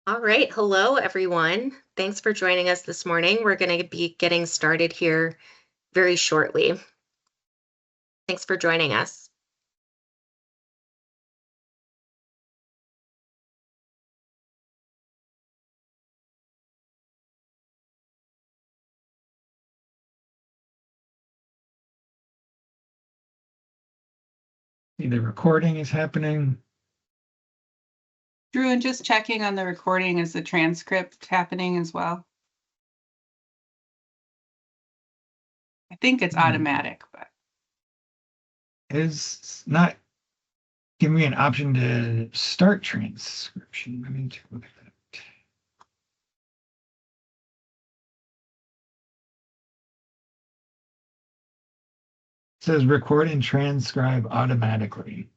All right. Hello, everyone. Thanks for joining us this morning. We're going to be getting started here very shortly. Thanks for joining us. The recording is happening. Drew, and just checking on the recording, is the transcript happening as well? I think it's automatic, but Is not giving me an option to start transcription. Let me take a look at that. It says record and transcribe automatically.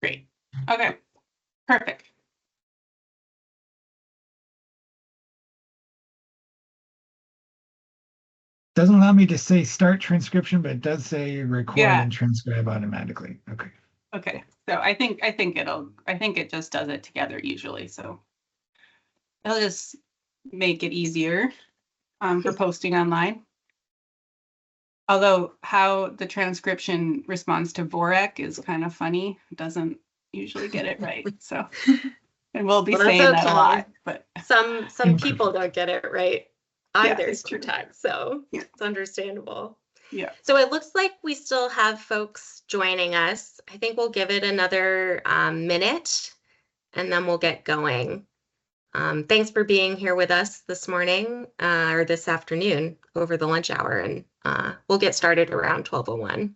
great. Okay, perfect. Doesn't allow me to say start transcription, but it does say record Yeah. and transcribe automatically. Okay. Okay, so I think it just does it together usually, so it'll just make it easier for posting online. Although how the transcription responds to Vorek is kind of funny. It doesn't usually get it right. So and we'll be Well, that's saying that a okay. lot, but Some people don't get it right either it's true. sometimes, so Yeah. it's understandable. Yeah. So it looks like we still have folks joining us. I think we'll give it another minute and then we'll get going. Thanks for being here with us this morning or this afternoon over the lunch hour, and we'll get started around 12:01.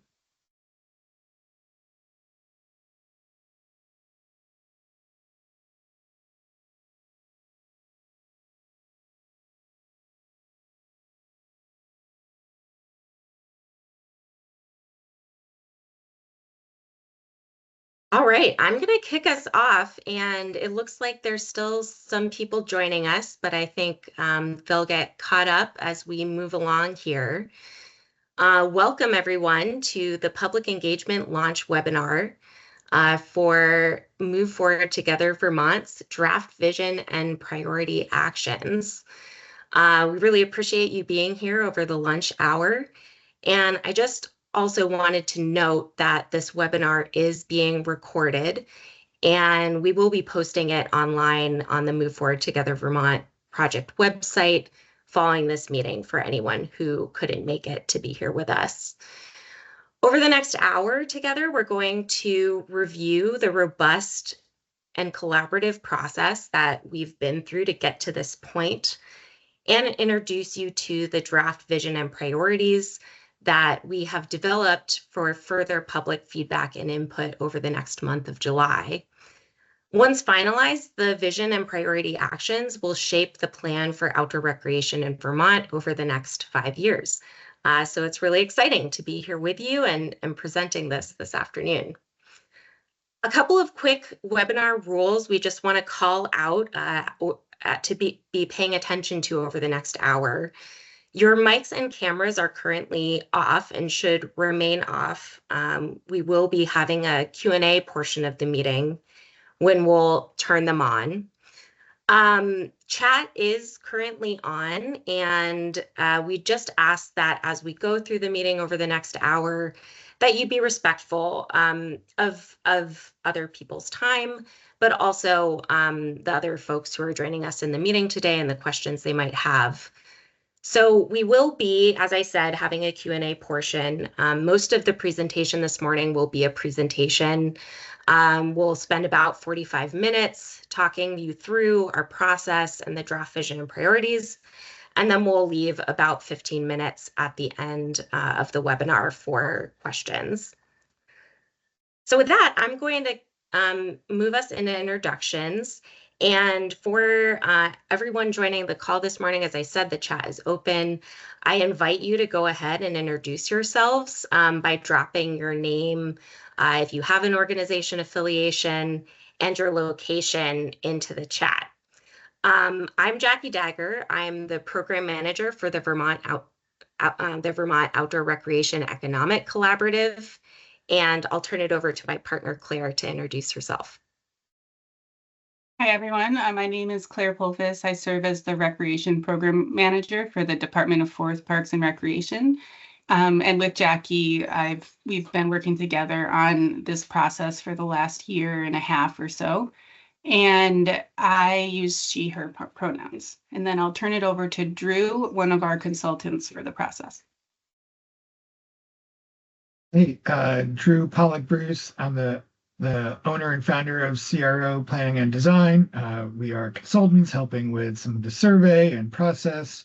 All right, I'm going to kick us off, and it looks like there's still some people joining us, but I think they'll get caught up as we move along here. Welcome, everyone, to the Public Engagement Launch webinar for Move Forward Together Vermont's Draft Vision and Priority Actions. We really appreciate you being here over the lunch hour. And I just also wanted to note that this webinar is being recorded, and we will be posting it online on the Move Forward Together Vermont project website following this meeting for anyone who couldn't make it to be here with us. Over the next hour together, we're going to review the robust and collaborative process that we've been through to get to this point and introduce you to the draft vision and priorities that we have developed for further public feedback and input over the next month of July. Once finalized, the vision and priority actions will shape the plan for outdoor recreation in Vermont over the next 5 years. So it's really exciting to be here with you and presenting this afternoon. A couple of quick webinar rules we just want to call out to be paying attention to over the next hour. Your mics and cameras are currently off and should remain off. We will be having a Q&A portion of the meeting when we'll turn them on. Chat is currently on, and we just ask that as we go through the meeting over the next hour, that you be respectful of other people's time, but also the other folks who are joining us in the meeting today and the questions they might have. So we will be, as I said, having a Q&A portion. Most of the presentation this morning will be a presentation. We'll spend about 45 minutes talking you through our process and the draft vision and priorities, and then we'll leave about 15 minutes at the end of the webinar for questions. So with that, I'm going to move us into introductions. And for everyone joining the call this morning, as I said, the chat is open. I invite you to go ahead and introduce yourselves by dropping your name, if you have an organization affiliation, and your location into the chat. I'm Jackie Dagger. I'm the program manager for the Vermont Outdoor Recreation Economic Collaborative, and I'll turn it over to my partner, Claire, to introduce herself. Hi, everyone. My name is Claire Pulfis. I serve as the Recreation Program Manager for the Department of Forest Parks and Recreation. And with Jackie, we've been working together on this process for the last year and a half or so. And I use she, her pronouns. And then I'll turn it over to Drew, one of our consultants for the process. Hey, Drew Pollock Bruce. I'm the owner and founder of CRO Planning and Design. We are consultants helping with some of the survey and process.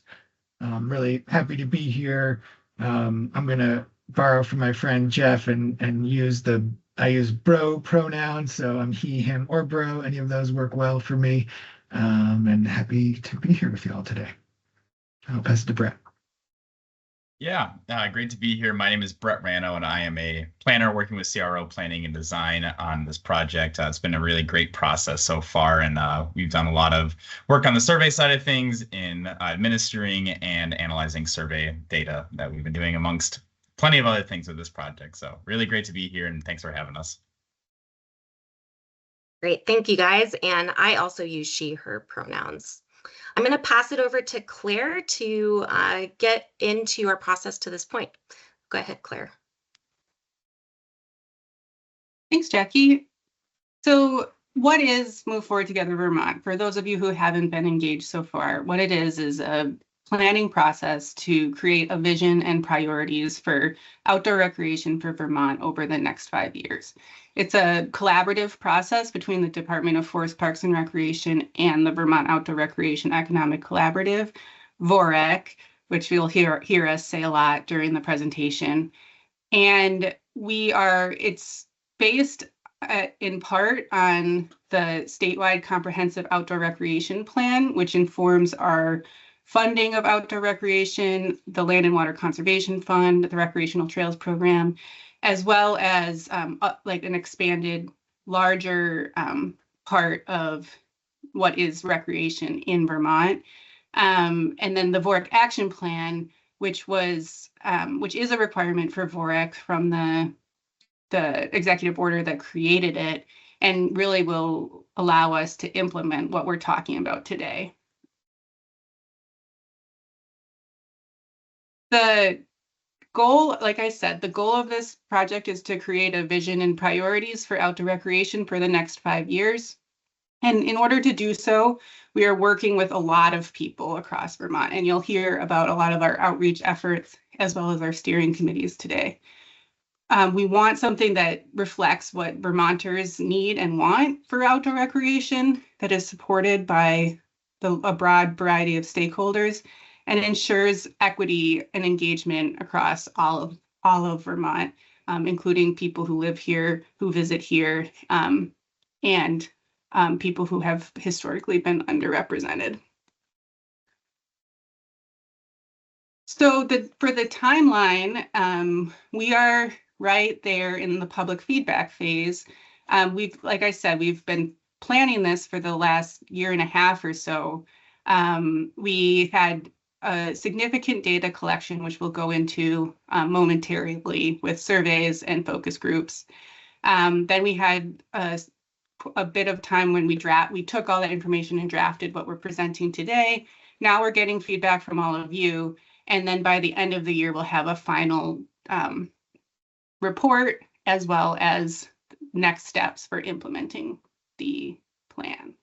I'm really happy to be here. I'm gonna borrow from my friend Jeff and I use bro pronouns, so I'm he, him, or bro. Any of those work well for me. And happy to be here with you all today. I'll pass it to Brett. Yeah, great to be here. My name is Brett Rano, and I am a planner working with CRO Planning and Design on this project. It's been a really great process so far, and we've done a lot of work on the survey side of things in administering and analyzing survey data that we've been doing amongst plenty of other things with this project. So really great to be here, and thanks for having us. Great, thank you guys. And I also use she, her pronouns. I'm going to pass it over to Claire to get into our process to this point. Go ahead, Claire. Thanks, Jackie. So what is Move Forward Together Vermont? For those of you who haven't been engaged so far, what it is a planning process to create a vision and priorities for outdoor recreation for Vermont over the next 5 years. It's a collaborative process between the Department of Forest Parks and Recreation and the Vermont Outdoor Recreation Economic Collaborative, VOREC, which you'll hear us say a lot during the presentation. And it's based in part on the statewide comprehensive outdoor recreation plan, which informs our funding of outdoor recreation, the Land and Water Conservation Fund, the Recreational Trails Program, as well as like an expanded, larger part of what is recreation in Vermont. And then the VOREC Action Plan, which is a requirement for VOREC from the executive order that created it, and really will allow us to implement what we're talking about today. The goal, like I said, the goal of this project is to create a vision and priorities for outdoor recreation for the next 5 years. And in order to do so, we are working with a lot of people across Vermont, and you'll hear about a lot of our outreach efforts as well as our steering committees today. We want something that reflects what Vermonters need and want for outdoor recreation, that is supported by a broad variety of stakeholders, and ensures equity and engagement across all of Vermont, including people who live here, who visit here, and people who have historically been underrepresented. So for the timeline, we are right there in the public feedback phase. Like I said, we've been planning this for the last year and a half or so. We had a significant data collection, which we'll go into momentarily with surveys and focus groups. Then we had a bit of time when we took all that information and drafted what we're presenting today. Now we're getting feedback from all of you. And then by the end of the year, we'll have a final report as well as next steps for implementing the plan.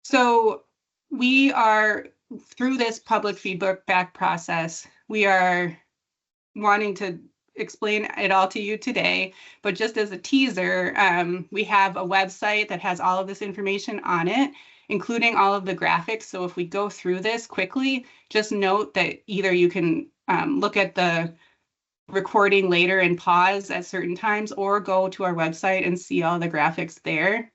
So we are, through this public feedback process, we are wanting to explain it all to you today, but just as a teaser, we have a website that has all of this information on it, including all of the graphics. So if we go through this quickly, just note that either you can look at the recording later and pause at certain times, or go to our website and see all the graphics there.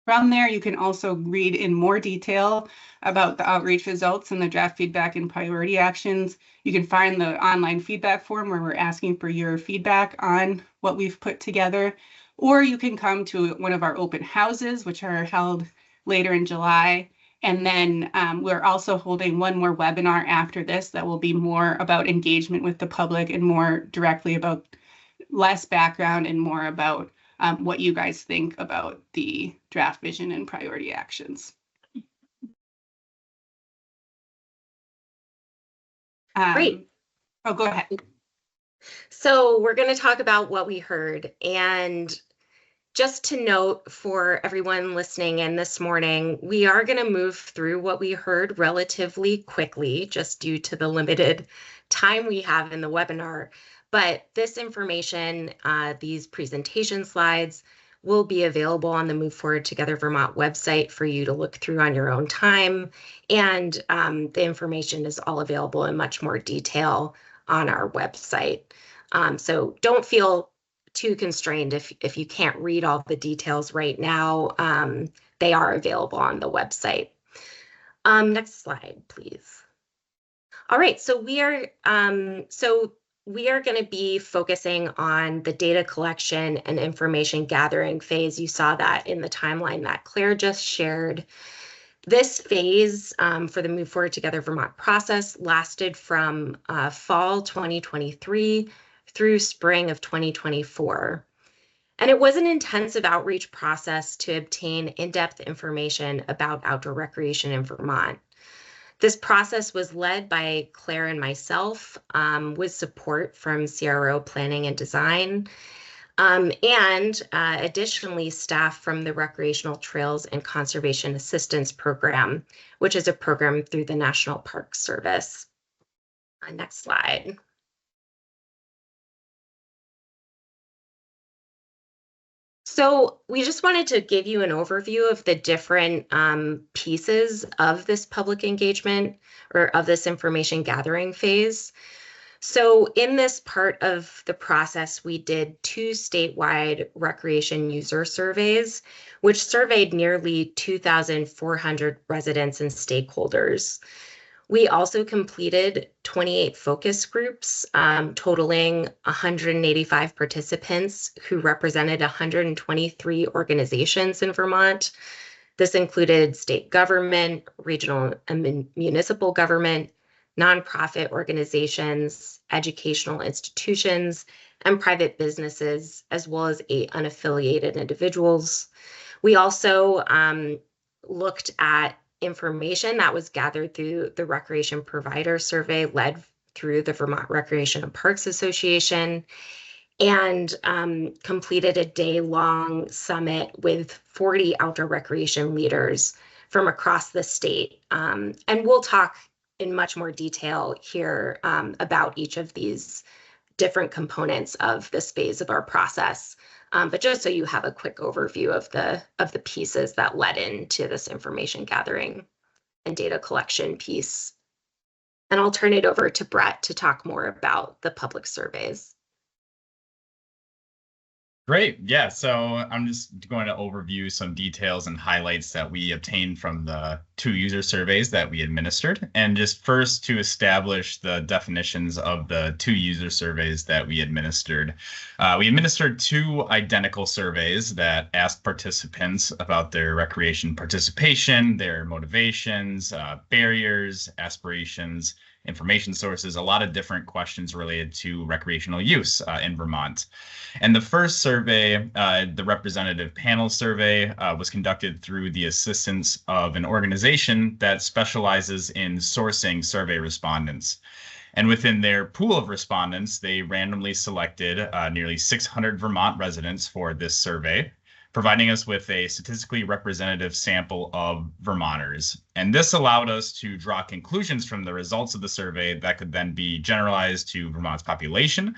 From there, you can also read in more detail about the outreach results and the draft feedback and priority actions. You can find the online feedback form where we're asking for your feedback on what we've put together, or you can come to one of our open houses, which are held later in July. And then we're also holding one more webinar after this that will be more about engagement with the public and more directly about less background and more about what you guys think about the draft vision and priority actions. Great. Oh, go ahead. So we're going to talk about what we heard. And just to note for everyone listening in this morning, we are going to move through what we heard relatively quickly, just due to the limited time we have in the webinar. But this information, these presentation slides, will be available on the Move Forward Together Vermont website for you to look through on your own time. And the information is all available in much more detail on our website. So don't feel too constrained if you can't read all the details right now. They are available on the website. Next slide, please. All right, so we are going to be focusing on the data collection and information gathering phase. You saw that in the timeline that Claire just shared. This phase for the Move Forward Together Vermont process lasted from fall 2023 through spring of 2024. And it was an intensive outreach process to obtain in-depth information about outdoor recreation in Vermont. This process was led by Claire and myself with support from CRO Planning and Design, and additionally staff from the Recreational Trails and Conservation Assistance Program, which is a program through the National Park Service. Next slide. So we just wanted to give you an overview of the different pieces of this public engagement or of this information gathering phase. So in this part of the process, we did 2 statewide recreation user surveys, which surveyed nearly 2,400 residents and stakeholders. We also completed 28 focus groups, totaling 185 participants who represented 123 organizations in Vermont. This included state government, regional and municipal government, nonprofit organizations, educational institutions, and private businesses, as well as 8 unaffiliated individuals. We also looked at information that was gathered through the Recreation Provider Survey led through the Vermont Recreation and Parks Association, and completed a day-long summit with 40 outdoor recreation leaders from across the state. And we'll talk in much more detail here about each of these different components of this phase of our process. But just so you have a quick overview of the pieces that led into this information gathering and data collection piece. And I'll turn it over to Brett to talk more about the public surveys. Great. Yeah, so I'm just going to overview some details and highlights that we obtained from the 2 user surveys that we administered. And just first to establish the definitions of the 2 user surveys that we administered. We administered 2 identical surveys that asked participants about their recreation participation, their motivations, barriers, aspirations, information sources, a lot of different questions related to recreational use in Vermont. And the first survey, the representative panel survey, was conducted through the assistance of an organization that specializes in sourcing survey respondents. And within their pool of respondents, they randomly selected nearly 600 Vermont residents for this survey, providing us with a statistically representative sample of Vermonters. And this allowed us to draw conclusions from the results of the survey that could then be generalized to Vermont's population,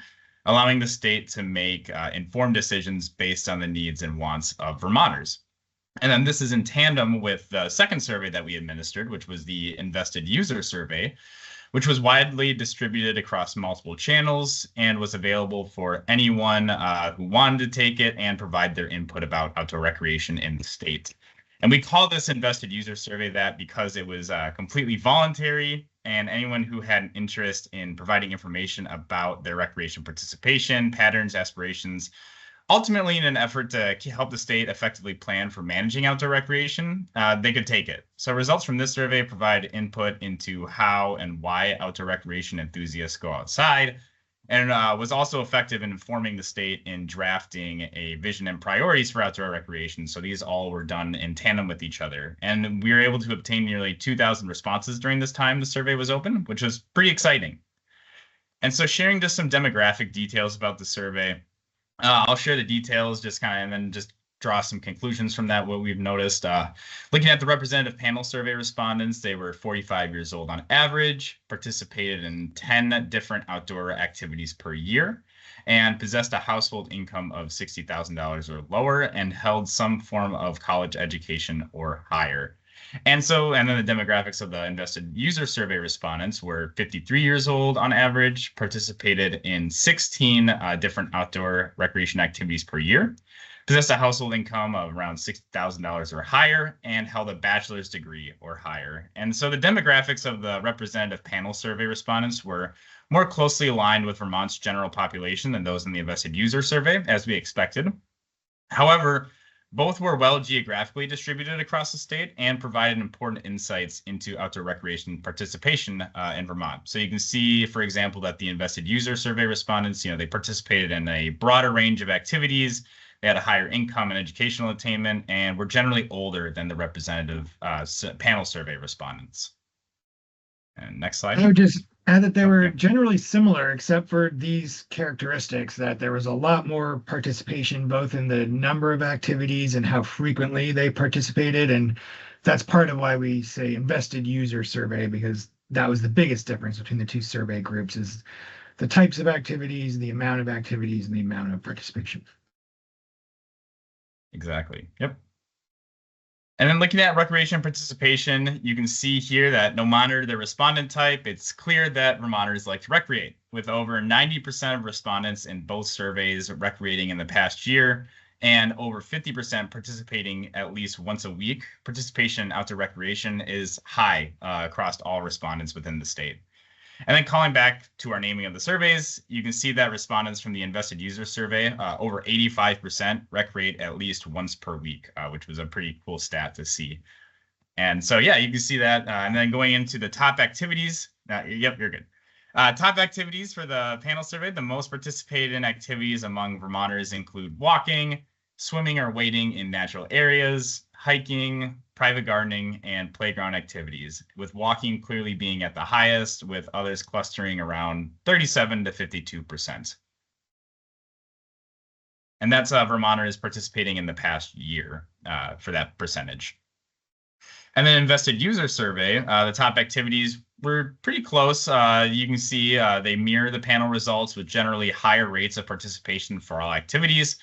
allowing the state to make informed decisions based on the needs and wants of Vermonters. And then this is in tandem with the second survey that we administered, which was the invested user survey, which was widely distributed across multiple channels and was available for anyone who wanted to take it and provide their input about outdoor recreation in the state. And we call this invested user survey that because it was completely voluntary, and anyone who had an interest in providing information about their recreation participation, patterns, aspirations, ultimately, in an effort to help the state effectively plan for managing outdoor recreation, they could take it. So results from this survey provide input into how and why outdoor recreation enthusiasts go outside, and was also effective in informing the state in drafting a vision and priorities for outdoor recreation. So these all were done in tandem with each other. And we were able to obtain nearly 2,000 responses during this time the survey was open, which was pretty exciting. And so sharing just some demographic details about the survey, I'll share the details just kind of, and then just draw some conclusions from that, what we've noticed. Looking at the representative panel survey respondents, they were 45 years old on average, participated in 10 different outdoor activities per year, and possessed a household income of $60,000 or lower, and held some form of college education or higher. And then the demographics of the invested user survey respondents were 53 years old on average, participated in 16 different outdoor recreation activities per year, possessed a household income of around $60,000 or higher, and held a bachelor's degree or higher. And so the demographics of the representative panel survey respondents were more closely aligned with Vermont's general population than those in the invested user survey, as we expected. However, both were well geographically distributed across the state and provided important insights into outdoor recreation participation in Vermont. So you can see, for example, that the invested user survey respondents, they participated in a broader range of activities. They had a higher income and educational attainment, and were generally older than the representative panel survey respondents. And next slide. I would just add that they were generally similar, except for these characteristics, that there was a lot more participation, both in the number of activities and how frequently they participated. And that's part of why we say invested user survey, because that was the biggest difference between the two survey groups, is the types of activities, the amount of activities, and the amount of participation. Exactly. Yep. And then looking at recreation participation, you can see here that no matter the respondent type, it's clear that Vermonters like to recreate, with over 90% of respondents in both surveys recreating in the past year, and over 50% participating at least once a week. Participation in outdoor recreation is high across all respondents within the state. And then calling back to our naming of the surveys, you can see that respondents from the invested user survey, over 85% recreate at least once per week, which was a pretty cool stat to see. And so, yeah, you can see that. And then going into the top activities, yep, you're good. Top activities for the panel survey, the most participated in activities among Vermonters include walking, swimming or wading in natural areas, hiking, private gardening, and playground activities, with walking clearly being at the highest, with others clustering around 37 to 52%. And that's Vermonters participating in the past year for that percentage. And then invested user survey, the top activities were pretty close. You can see they mirror the panel results, with generally higher rates of participation for all activities,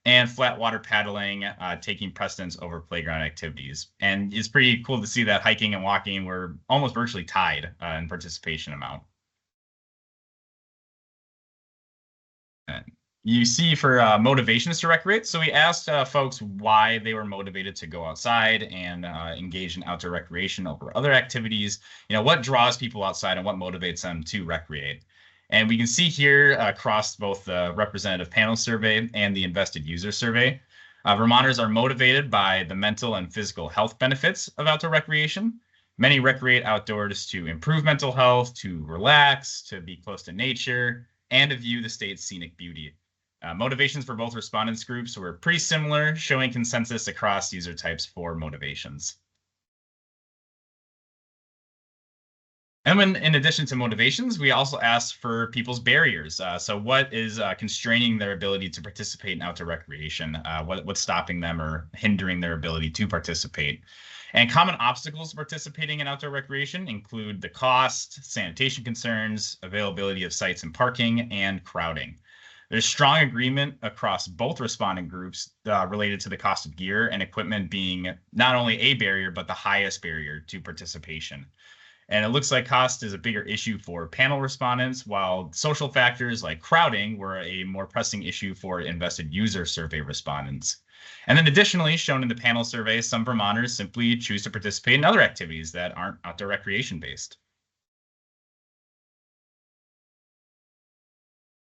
and flat water paddling taking precedence over playground activities. And it's pretty cool to see that hiking and walking were almost virtually tied in participation amount. And you see for motivations to recreate. So we asked folks why they were motivated to go outside and engage in outdoor recreation over other activities. What draws people outside and what motivates them to recreate. And we can see here across both the representative panel survey and the invested user survey, Vermonters are motivated by the mental and physical health benefits of outdoor recreation. Many recreate outdoors to improve mental health, to relax, to be close to nature, and to view the state's scenic beauty. Motivations for both respondents groups were pretty similar, showing consensus across user types for motivations. And when, in addition to motivations, we also asked for people's barriers. So what is constraining their ability to participate in outdoor recreation? What's stopping them or hindering their ability to participate? And common obstacles to participating in outdoor recreation include the cost, sanitation concerns, availability of sites and parking, and crowding. There's strong agreement across both responding groups related to the cost of gear and equipment being not only a barrier, but the highest barrier to participation. And it looks like cost is a bigger issue for panel respondents, while social factors like crowding were a more pressing issue for invested user survey respondents. And then additionally, shown in the panel survey, some Vermonters simply choose to participate in other activities that aren't outdoor recreation based.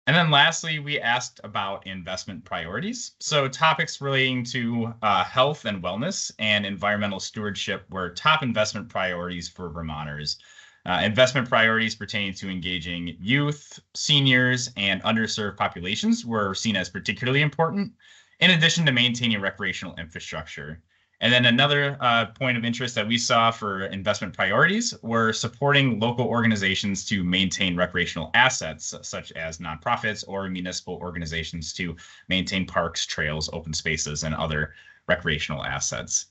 And then lastly, we asked about investment priorities. So topics relating to health and wellness and environmental stewardship were top investment priorities for Vermonters. Investment priorities pertaining to engaging youth, seniors, and underserved populations were seen as particularly important, in addition to maintaining recreational infrastructure. And then another point of interest that we saw for investment priorities were supporting local organizations to maintain recreational assets, such as nonprofits or municipal organizations to maintain parks, trails, open spaces, and other recreational assets.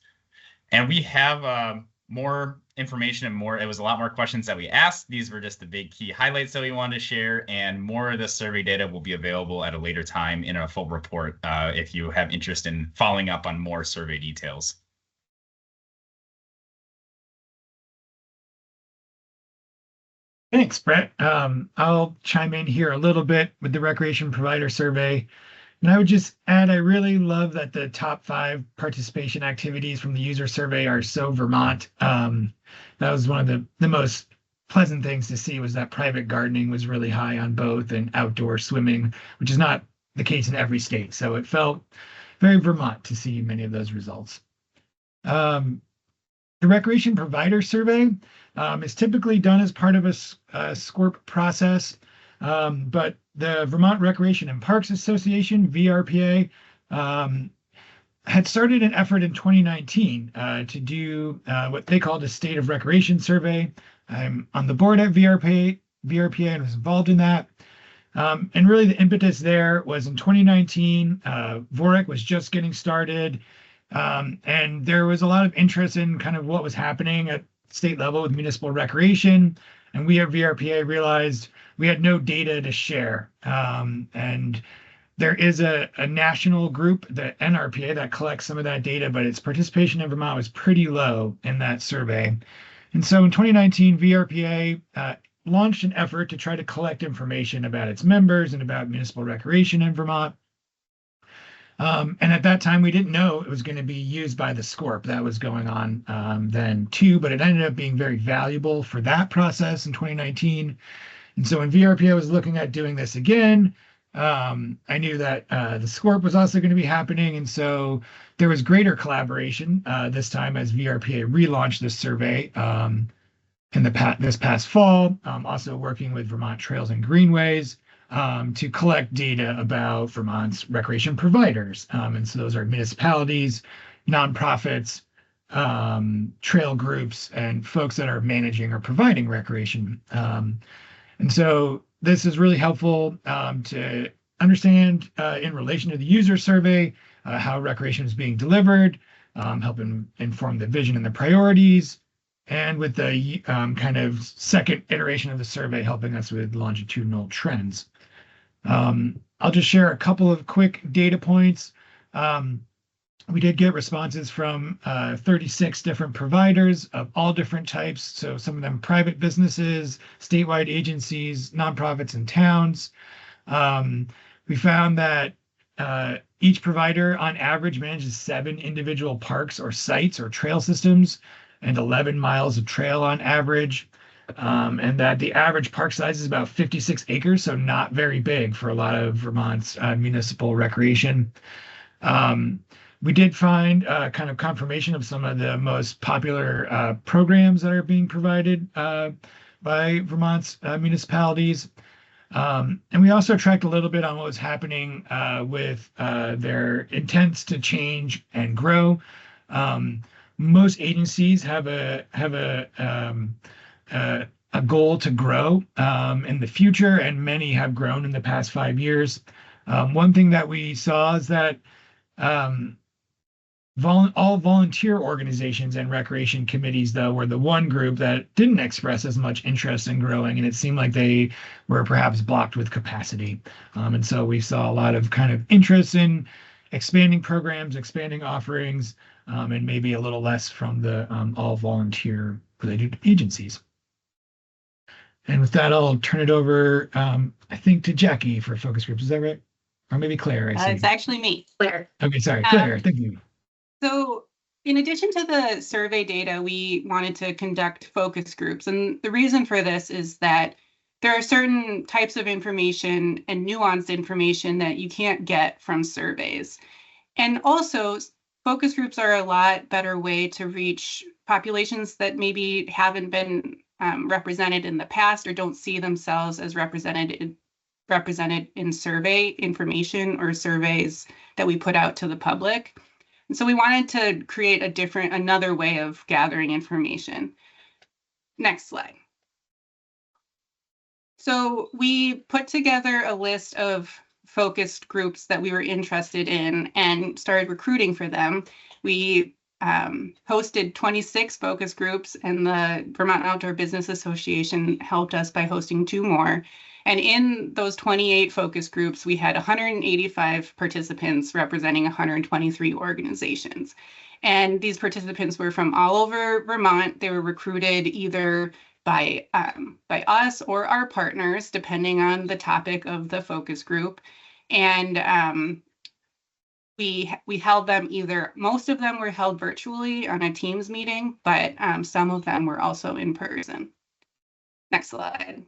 And we have more information and more. It was a lot more questions that we asked. These were just the big key highlights that we wanted to share, and more of the survey data will be available at a later time in a full report if you have interest in following up on more survey details. Thanks, Brett. I'll chime in here a little bit with the recreation provider survey. And I would just add, I really love that the top 5 participation activities from the user survey are so Vermont. That was one of the most pleasant things to see, was that private gardening was really high on both, and outdoor swimming, which is not the case in every state. So it felt very Vermont to see many of those results. The recreation provider survey is typically done as part of a SCORP process, but the Vermont Recreation and Parks Association, VRPA, had started an effort in 2019 to do what they called a State of Recreation survey. I'm on the board at VRPA and was involved in that. And really the impetus there was in 2019, VOREC was just getting started, and there was a lot of interest in kind of what was happening at state level with municipal recreation. And we at VRPA realized we had no data to share. And there is a national group, the NRPA, that collects some of that data, but its participation in Vermont was pretty low in that survey. And so in 2019, VRPA launched an effort to try to collect information about its members and about municipal recreation in Vermont. And at that time, we didn't know it was going to be used by the SCORP. That was going on then too, but it ended up being very valuable for that process in 2019. And so when VRPA was looking at doing this again, I knew that the SCORP was also going to be happening. And so there was greater collaboration this time as VRPA relaunched this survey in this past fall, also working with Vermont Trails and Greenways to collect data about Vermont's recreation providers. And so those are municipalities, nonprofits, trail groups, and folks that are managing or providing recreation. And so this is really helpful to understand in relation to the user survey how recreation is being delivered, help inform the vision and the priorities, and with the kind of second iteration of the survey helping us with longitudinal trends. I'll just share a couple of quick data points. We did get responses from 36 different providers of all different types. So some of them private businesses, statewide agencies, nonprofits, and towns. We found that each provider on average manages 7 individual parks or sites or trail systems and 11 miles of trail on average. And that the average park size is about 56 acres, so not very big for a lot of Vermont's municipal recreation. We did find kind of confirmation of some of the most popular programs that are being provided by Vermont's municipalities. And we also tracked a little bit on what was happening with their intents to change and grow. Most agencies have a goal to grow in the future, and many have grown in the past 5 years. One thing that we saw is that all volunteer organizations and recreation committees, though, were the one group that didn't express as much interest in growing, and it seemed like they were perhaps blocked with capacity. And so we saw a lot of kind of interest in expanding programs, expanding offerings, and maybe a little less from the all volunteer related agencies. And with that, I'll turn it over, I think, to Jackie for focus groups. Is that right? Or maybe Claire, I see. It's actually me. Claire. Okay, sorry, Claire, thank you. So in addition to the survey data, we wanted to conduct focus groups. And the reason for this is that there are certain types of information and nuanced information that you can't get from surveys. And also, focus groups are a lot better way to reach populations that maybe haven't been represented in the past or don't see themselves as represented in survey information or surveys that we put out to the public. And so we wanted to create another way of gathering information. Next slide. So we put together a list of focused groups that we were interested in and started recruiting for them. We hosted 26 focus groups, and the Vermont Outdoor Business Association helped us by hosting 2 more. And in those 28 focus groups, we had 185 participants representing 123 organizations. And these participants were from all over Vermont. They were recruited either by us or our partners, depending on the topic of the focus group. And we held them most of them were held virtually on a Teams meeting, but some of them were also in person. Next slide.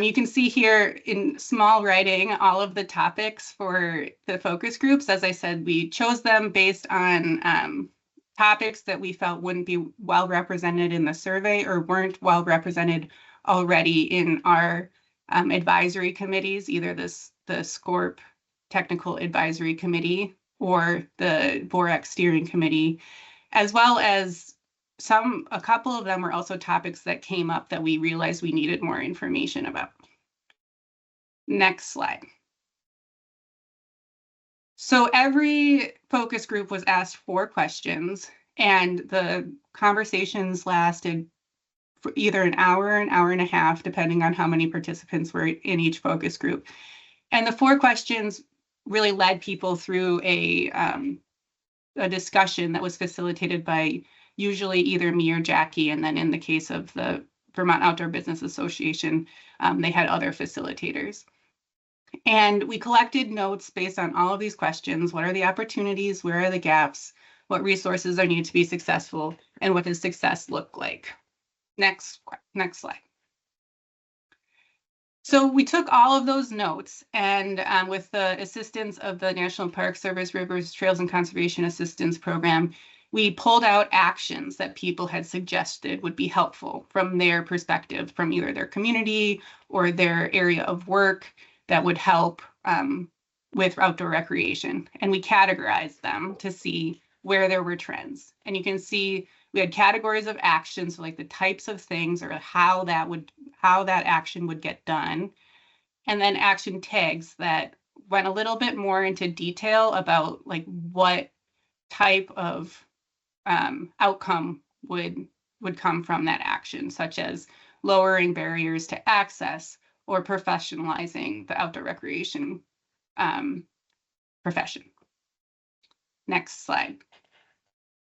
You can see here in small writing all of the topics for the focus groups. As I said, we chose them based on topics that we felt wouldn't be well represented in the survey or weren't well represented already in our advisory committees, either the SCORP Technical Advisory Committee or the VOREC Steering Committee, as well as a couple of them were also topics that came up that we realized we needed more information about. Next slide. So every focus group was asked 4 questions, and the conversations lasted for either an hour and a half, depending on how many participants were in each focus group. And the 4 questions really led people through a discussion that was facilitated by usually either me or Jackie, and then in the case of the Vermont Outdoor Business Association, they had other facilitators. And we collected notes based on all of these questions. What are the opportunities? Where are the gaps? What resources are needed to be successful? And what does success look like? Next slide. So we took all of those notes, and with the assistance of the National Park Service Rivers, Trails, and Conservation Assistance Program, we pulled out actions that people had suggested would be helpful from their perspective, from either their community or their area of work that would help with outdoor recreation. And we categorized them to see where there were trends. And you can see we had categories of actions, so like the types of things or how that action would get done. And then action tags that went a little bit more into detail about like what type of outcome would come from that action, such as lowering barriers to access or professionalizing the outdoor recreation profession. Next slide.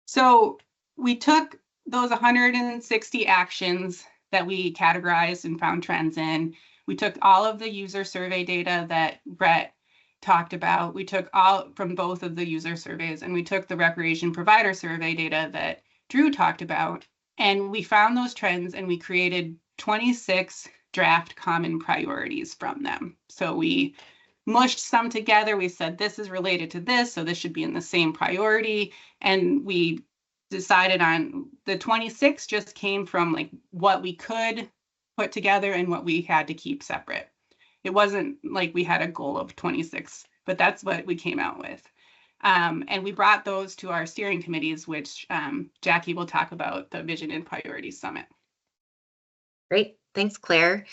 So we took those 160 actions that we categorized and found trends in. We took all of the user survey data that Brett talked about. We took all from both of the user surveys, and we took the recreation provider survey data that Drew talked about, and we found those trends, and we created 26 draft common priorities from them. So we mushed some together. We said, this is related to this, so this should be in the same priority. And we decided on the 26 just came from like what we could put together and what we had to keep separate. It wasn't like we had a goal of 26, but that's what we came out with. And we brought those to our steering committees, which Jackie will talk about the Vision and Priorities Summit. Great. Thanks, Claire.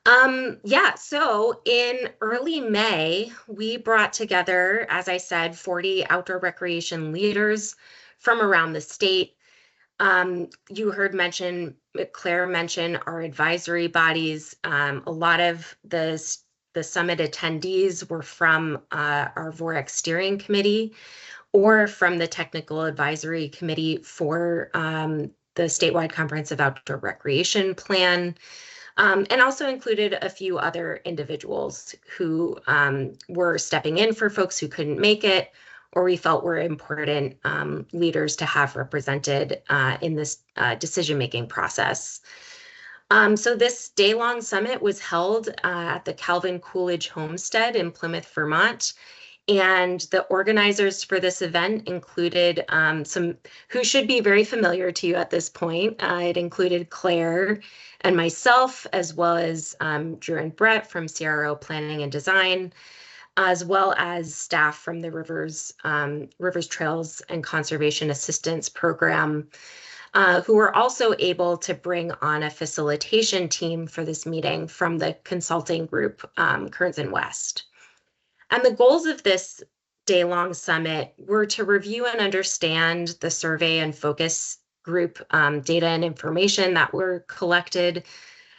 Yeah, so in early May, we brought together, as I said, 40 outdoor recreation leaders from around the state. You heard Claire mention our advisory bodies. A lot of the summit attendees were from our VOREC steering committee or from the technical advisory committee for the statewide comprehensive outdoor recreation plan. And also included a few other individuals who were stepping in for folks who couldn't make it, or we felt were important leaders to have represented in this decision-making process. So this day-long summit was held at the Calvin Coolidge Homestead in Plymouth, Vermont, And the organizers for this event included some who should be very familiar to you at this point. It included Claire and myself, as well as Drew and Brett from CRO Planning and Design, as well as staff from the Rivers Trails and Conservation Assistance Program, who were also able to bring on a facilitation team for this meeting from the consulting group, Kearns and West. And the goals of this day-long summit were to review and understand the survey and focus group data and information that were collected,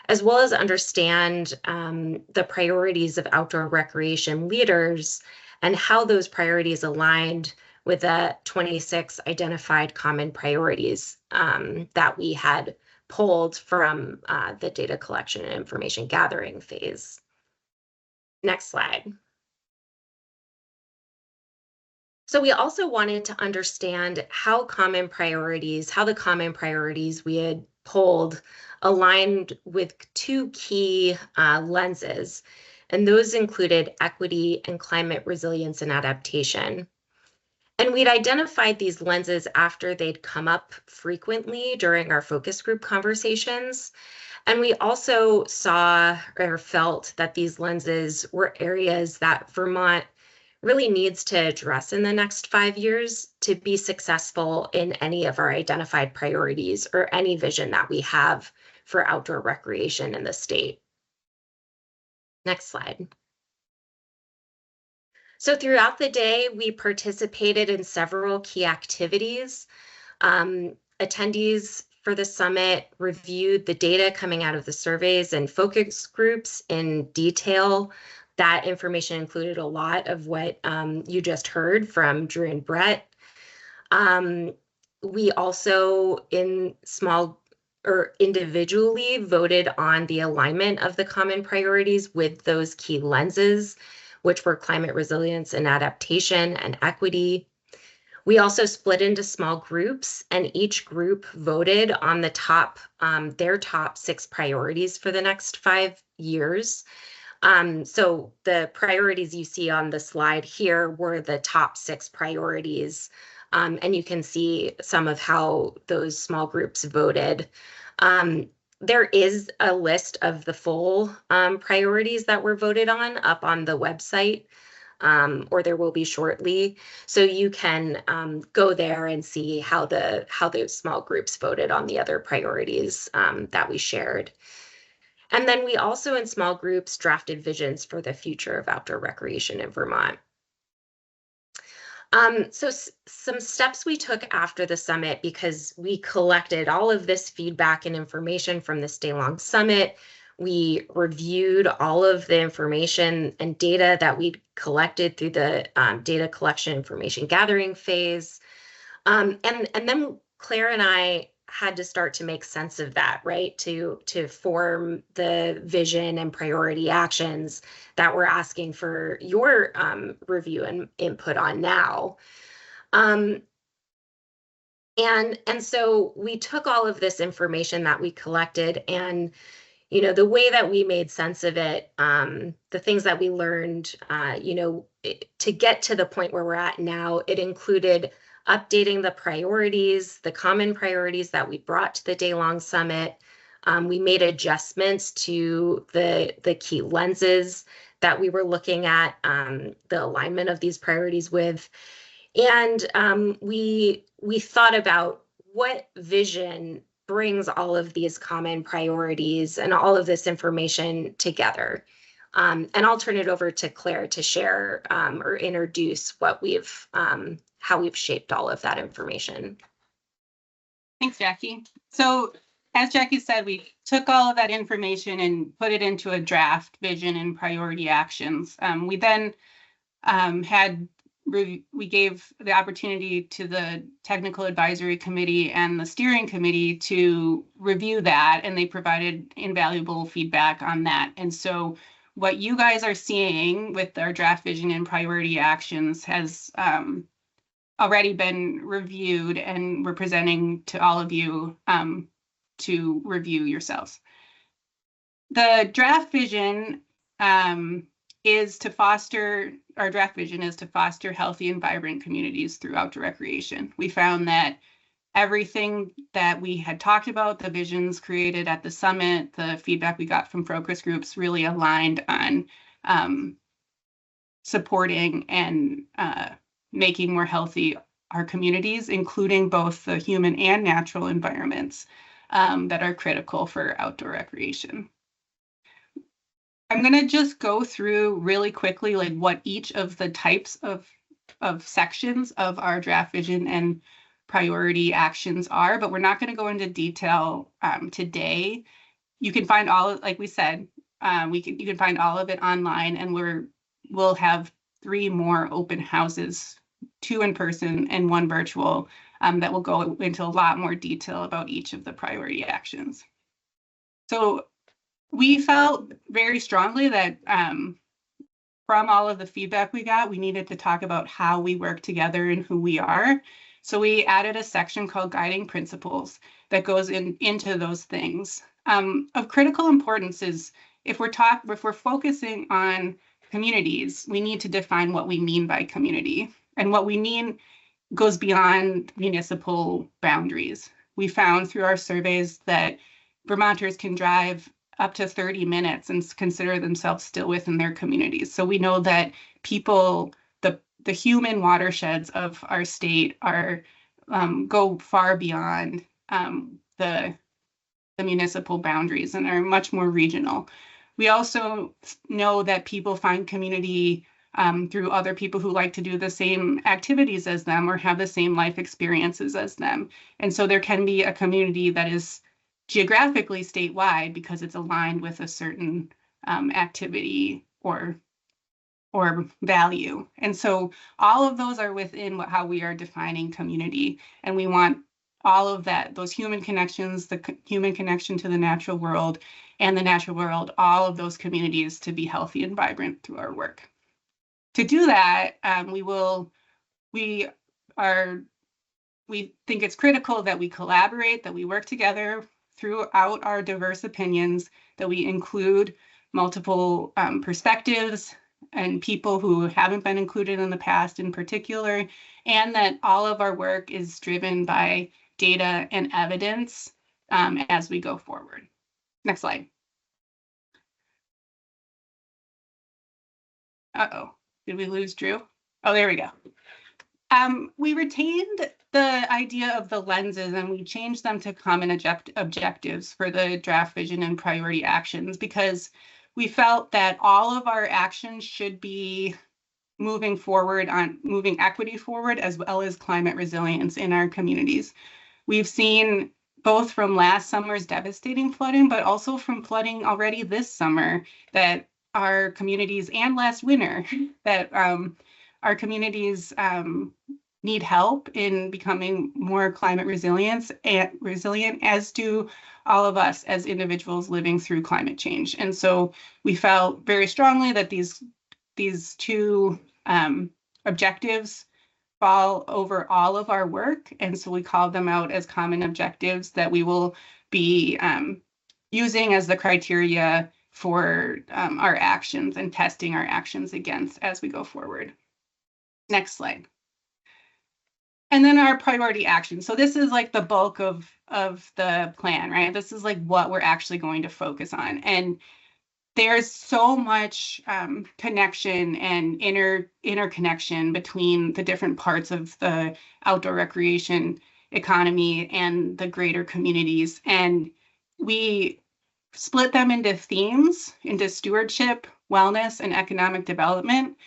as well as understand the priorities of outdoor recreation leaders and how those priorities aligned with the 26 identified common priorities that we had pulled from the data collection and information gathering phase. Next slide. So we also wanted to understand how the common priorities we had pulled aligned with two key lenses, and those included equity and climate resilience and adaptation. And we'd identified these lenses after they'd come up frequently during our focus group conversations. And we also saw or felt that these lenses were areas that Vermont really needs to address in the next 5 years to be successful in any of our identified priorities or any vision that we have for outdoor recreation in the state. Next slide. So throughout the day, we participated in several key activities. Attendees for the summit reviewed the data coming out of the surveys and focus groups in detail. That information included a lot of what you just heard from Drew and Brett. We also individually voted on the alignment of the common priorities with those key lenses, which were climate resilience and adaptation and equity. We also split into small groups, and each group voted on the their top 6 priorities for the next 5 years. So the priorities you see on the slide here were the top 6 priorities, and you can see some of how those small groups voted. There is a list of the full priorities that were voted on up on the website, or there will be shortly. So you can go there and see how those small groups voted on the other priorities that we shared. And then we also, in small groups, drafted visions for the future of outdoor recreation in Vermont. So some steps we took after the summit, because we collected all of this feedback and information from this day-long summit. We reviewed all of the information and data that we'd collected through the data collection information gathering phase. And then Claire and I had to start to make sense of that, right? To form the vision and priority actions that we're asking for your review and input on now. And so we took all of this information that we collected, and the way that we made sense of it, the things that we learned, to get to the point where we're at now, it included updating the priorities, the common priorities that we brought to the day-long summit. We made adjustments to the key lenses that we were looking at, the alignment of these priorities with. And we thought about what vision brings all of these common priorities and all of this information together. And I'll turn it over to Claire to share or introduce what how we've shaped all of that information. Thanks, Jackie. So as Jackie said, we took all of that information and put it into a draft vision and priority actions. We then we gave the opportunity to the technical advisory committee and the steering committee to review that, and they provided invaluable feedback on that. And so what you guys are seeing with our draft vision and priority actions has already been reviewed, and we're presenting to all of you to review yourselves. The draft vision is to foster, our draft vision is to foster healthy and vibrant communities through outdoor recreation. We found that everything that we had talked about, the visions created at the summit, the feedback we got from focus groups really aligned on supporting and making more healthy our communities, including both the human and natural environments that are critical for outdoor recreation. I'm going to just go through really quickly like what each of the types of sections of our draft vision and priority actions are, but we're not going to go into detail today. You can find all, like we said, you can find all of it online, and we'll have 3 more open houses, 2 in person and 1 virtual, that will go into a lot more detail about each of the priority actions. So we felt very strongly that from all of the feedback we got, we needed to talk about how we work together and who we are. So we added a section called Guiding Principles that goes into those things. Of critical importance is if we're focusing on communities, we need to define what we mean by community. And what we mean goes beyond municipal boundaries. We found through our surveys that Vermonters can drive up to 30 minutes and consider themselves still within their communities. So we know that people, the human watersheds of our state are go far beyond the municipal boundaries and are much more regional. We also know that people find community through other people who like to do the same activities as them or have the same life experiences as them. And so there can be a community that is geographically statewide because it's aligned with a certain activity or value. And so all of those are within how we are defining community. And we want all of that, those human connections, the human connection to the natural world and the natural world, all of those communities to be healthy and vibrant through our work. To do that, we think it's critical that we collaborate, that we work together throughout our diverse opinions, that we include multiple perspectives and people who haven't been included in the past in particular, and that all of our work is driven by data and evidence as we go forward. Next slide. Uh-oh, did we lose Drew? Oh, there we go. We retained the idea of the lenses and we changed them to common objectives for the draft vision and priority actions because we felt that all of our actions should be moving equity forward as well as climate resilience in our communities. We've seen both from last summer's devastating flooding, but also from flooding already this summer that our communities and last winter that our communities need help in becoming more climate resilient, as do all of us as individuals living through climate change. And so we felt very strongly that these 2 objectives fall over all of our work. And so we called them out as common objectives that we will be using as the criteria for our actions and testing our actions against as we go forward. Next slide. And then our priority action. So this is like the bulk of the plan, right? This is like what we're actually going to focus on. And there's so much connection and interconnection between the different parts of the outdoor recreation economy and the greater communities. And we split them into themes, into stewardship, wellness, and economic development.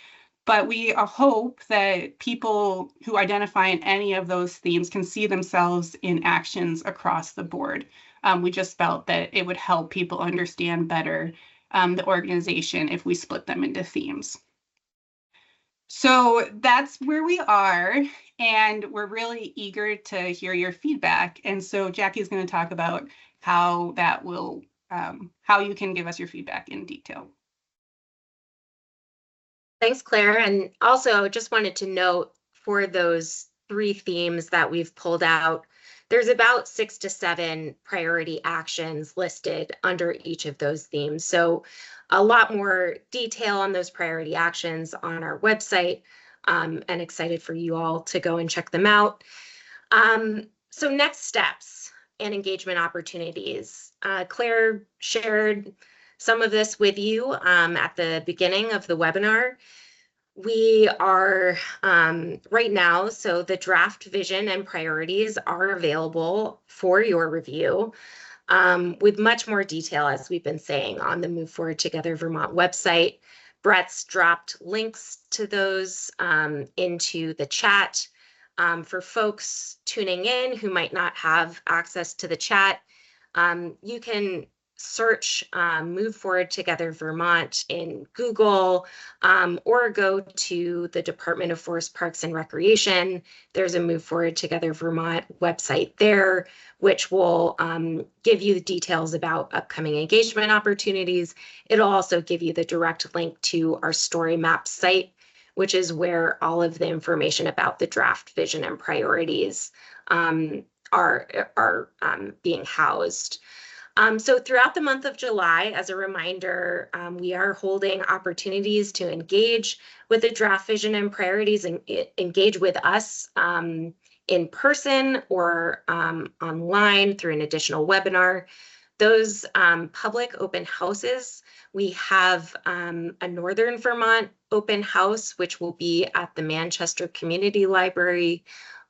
But we hope that people who identify in any of those themes can see themselves in actions across the board. We just felt that it would help people understand better the organization if we split them into themes. So that's where we are, and we're really eager to hear your feedback. And so Jackie's going to talk about how that will, how you can give us your feedback in detail. Thanks, Claire. And also just wanted to note for those 3 themes that we've pulled out, there's about 6 to 7 priority actions listed under each of those themes. So a lot more detail on those priority actions on our website, and excited for you all to go and check them out. So next steps and engagement opportunities. Claire shared some of this with you at the beginning of the webinar. We are right now, so the draft vision and priorities are available for your review with much more detail, as we've been saying, on the Move Forward Together Vermont website. Brett's dropped links to those into the chat. For folks tuning in who might not have access to the chat, you can search Move Forward Together Vermont in Google, or go to the Department of Forest Parks and Recreation. There's a Move Forward Together Vermont website there, which will give you the details about upcoming engagement opportunities. It'll also give you the direct link to our story map site, which is where all of the information about the draft vision and priorities are being housed. So throughout the month of July, as a reminder, we are holding opportunities to engage with the draft vision and priorities and engage with us in person or online through an additional webinar. Those public open houses, we have a Northern Vermont open house, which will be at the Manchester Community Library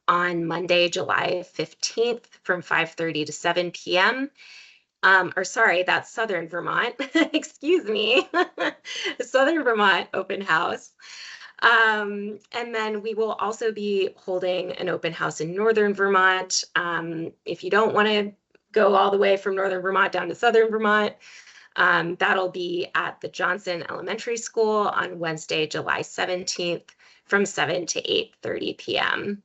on Monday, July 15th from 5:30 to 7 p.m. Or sorry, that's Southern Vermont, excuse me, Southern Vermont open house. And then we will also be holding an open house in Northern Vermont. If you don't want to go all the way from Northern Vermont down to Southern Vermont, that'll be at the Johnson Elementary School on Wednesday, July 17th from 7 to 8:30 p.m.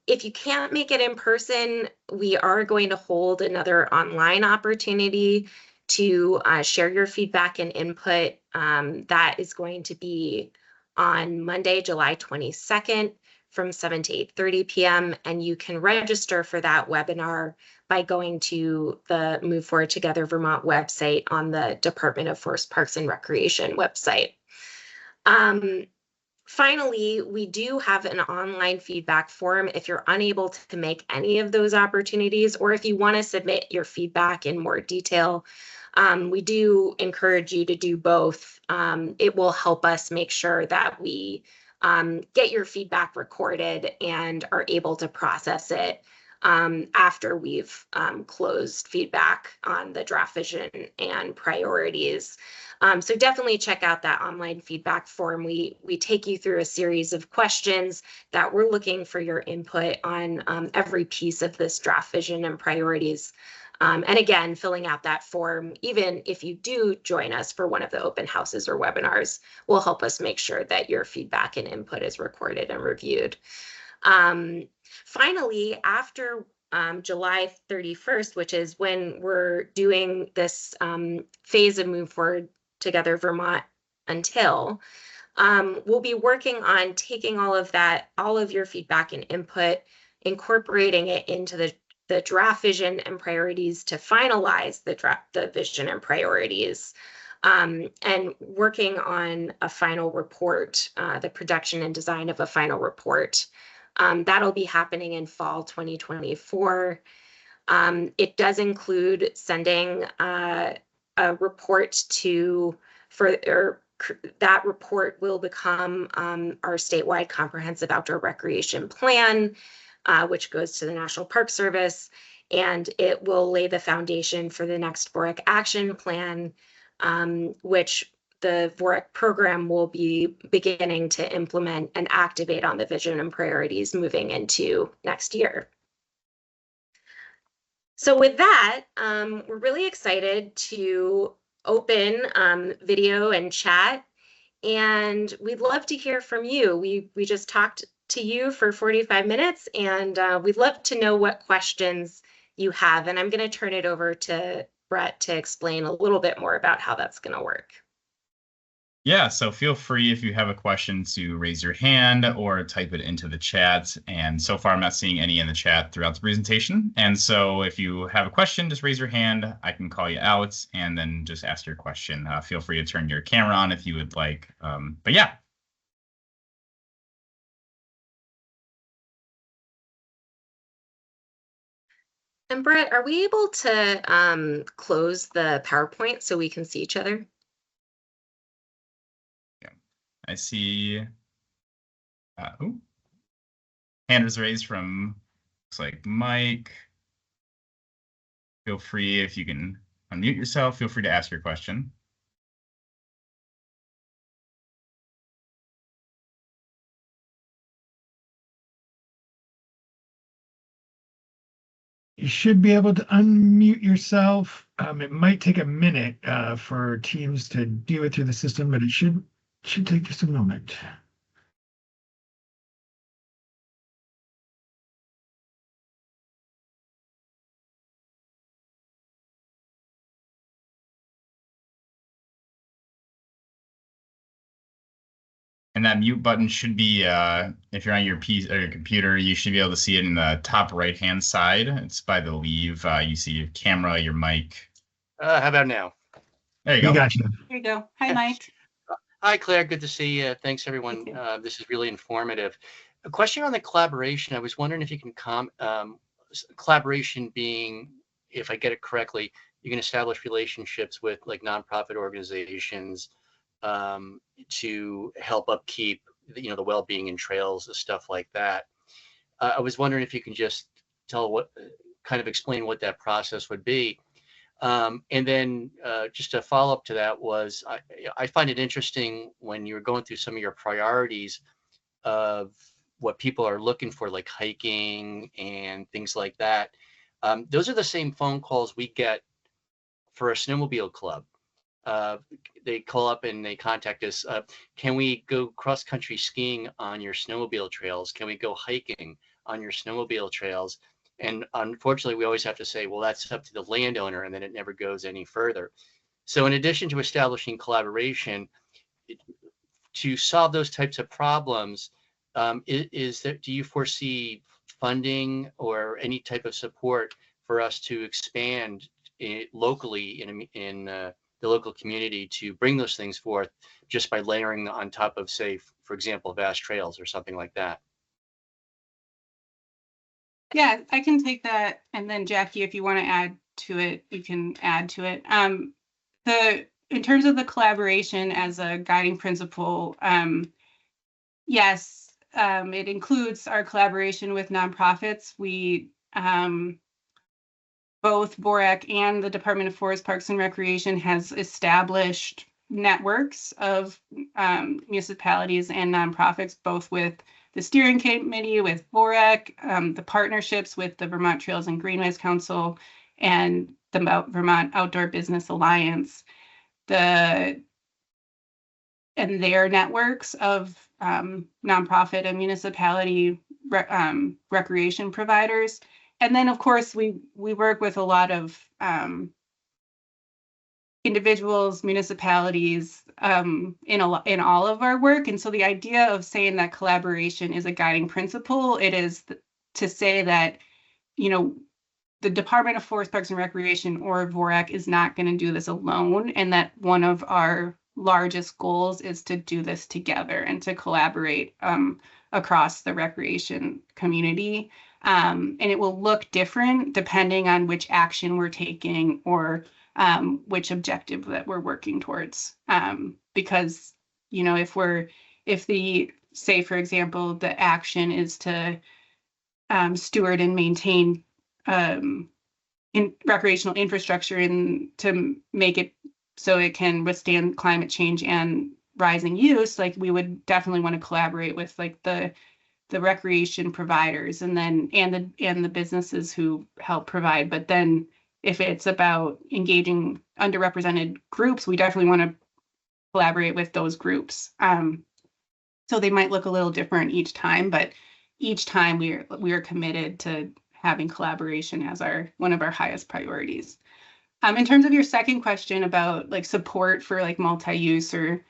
If you can't make it in person, we are going to hold another online opportunity to share your feedback and input. That is going to be on Monday, July 22nd from 7 to 8:30 p.m. And you can register for that webinar by going to the Move Forward Together Vermont website on the Department of Forest Parks and Recreation website. Finally, we do have an online feedback form if you're unable to make any of those opportunities, or if you want to submit your feedback in more detail. We do encourage you to do both. It will help us make sure that we get your feedback recorded and are able to process it after we've closed feedback on the draft vision and priorities. So definitely check out that online feedback form. We take you through a series of questions that we're looking for your input on every piece of this draft vision and priorities. And again, filling out that form, even if you do join us for one of the open houses or webinars, will help us make sure that your feedback and input is recorded and reviewed. Finally, after July 31st, which is when we're doing this phase of Move Forward Together Vermont until, we'll be working on taking all of your feedback and input, incorporating it into the draft vision and priorities to finalize the vision and priorities, and working on a final report, the production and design of a final report. That'll be happening in fall 2024. It does include sending a report that report will become our statewide comprehensive outdoor recreation plan, which goes to the National Park Service, and it will lay the foundation for the next VORIC action plan, which the VORIC program will be beginning to implement and activate on the vision and priorities moving into next year. So with that, we're really excited to open video and chat, and we'd love to hear from you. We just talked to you for 45 minutes, and we'd love to know what questions you have. And I'm going to turn it over to Brett to explain a little bit more about how that's going to work. Yeah, so feel free if you have a question to raise your hand or type it into the chat. And so far, I'm not seeing any in the chat throughout the presentation. And so if you have a question, just raise your hand. I can call you out and then just ask your question. Feel free to turn your camera on if you would like. But yeah. And Brett, are we able to close the PowerPoint so we can see each other? Yeah. I see. Hand was raised from, looks like Mike. Feel free, if you can unmute yourself, feel free to ask your question. You should be able to unmute yourself. It might take a minute for Teams to do it through the system, but it should take just a moment. And that mute button should be, if you're on your PC or your computer, you should be able to see it in the top right-hand side. It's by the leave. You see your camera, your mic. How about now? There you go. We got you. There you go. Hi, Mike. Hi, Claire. Good to see you. Thanks, everyone. Thank you. This is really informative. A question on the collaboration. I was wondering if you can collaboration being, if I get it correctly, you can establish relationships with like nonprofit organizations to help upkeep, the well-being in trails and stuff like that. I was wondering if you can just explain what that process would be. And then just a follow up to that was, I find it interesting when you're going through some of your priorities of what people are looking for, like hiking and things like that. Those are the same phone calls we get for a snowmobile club. They call up and they contact us. Can we go cross country skiing on your snowmobile trails? Can we go hiking on your snowmobile trails? And unfortunately, we always have to say, well, that's up to the landowner, and then it never goes any further. So in addition to establishing collaboration, to solve those types of problems, do you foresee funding or any type of support for us to expand locally in the local community to bring those things forth just by layering on top of, say, for example, vast trails or something like that? Yeah, I can take that. And then Jackie, if you want to add to it, you can add to it. In terms of the collaboration as a guiding principle, yes, it includes our collaboration with nonprofits. We both BORAC and the Department of Forest, Parks and Recreation has established networks of municipalities and nonprofits, both with the steering committee, with BORAC, the partnerships with the Vermont Trails and Greenways Council and the Vermont Outdoor Business Alliance, and their networks of nonprofit and municipality recreation providers. And then, of course, we work with a lot of individuals, municipalities in all of our work. And so the idea of saying that collaboration is a guiding principle, it is to say that, the Department of Forest, Parks and Recreation or VORAC is not going to do this alone, and that one of our largest goals is to do this together and to collaborate across the recreation community. And it will look different depending on which action we're taking or which objective that we're working towards. Because, say, for example, the action is to steward and maintain recreational infrastructure and to make it so it can withstand climate change and rising use, like we would definitely want to collaborate with like the recreation providers and the businesses who help provide. But then if it's about engaging underrepresented groups, we definitely want to collaborate with those groups. So they might look a little different each time, but each time we are committed to having collaboration as one of our highest priorities. In terms of your second question about like support for like multi-use or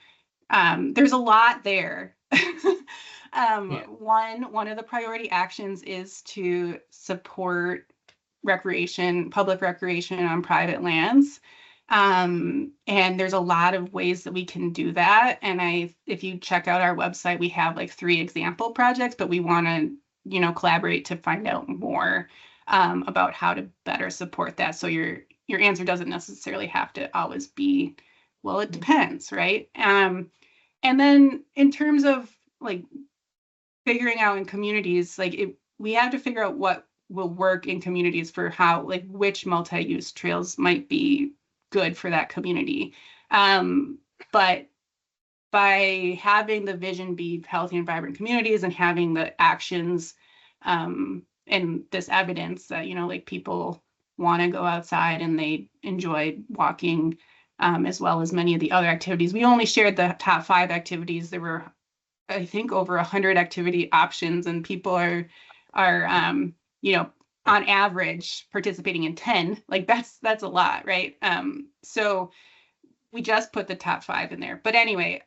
There's a lot there. Yeah. One of the priority actions is to support recreation, public recreation on private lands. And there's a lot of ways that we can do that. And if you check out our website, we have like 3 example projects, but we want to, collaborate to find out more about how to better support that. So your answer doesn't necessarily have to always be, well, it depends, right? And then in terms of like figuring out in communities, we have to figure out what will work in communities for how, like, which multi-use trails might be good for that community. But by having the vision be healthy and vibrant communities and having the actions and this evidence that, like, people want to go outside and they enjoy walking, as well as many of the other activities. We only shared the top 5 activities. There were, I think, over 100 activity options, and people are on average participating in 10. Like that's a lot, right? So we just put the top 5 in there. But anyway,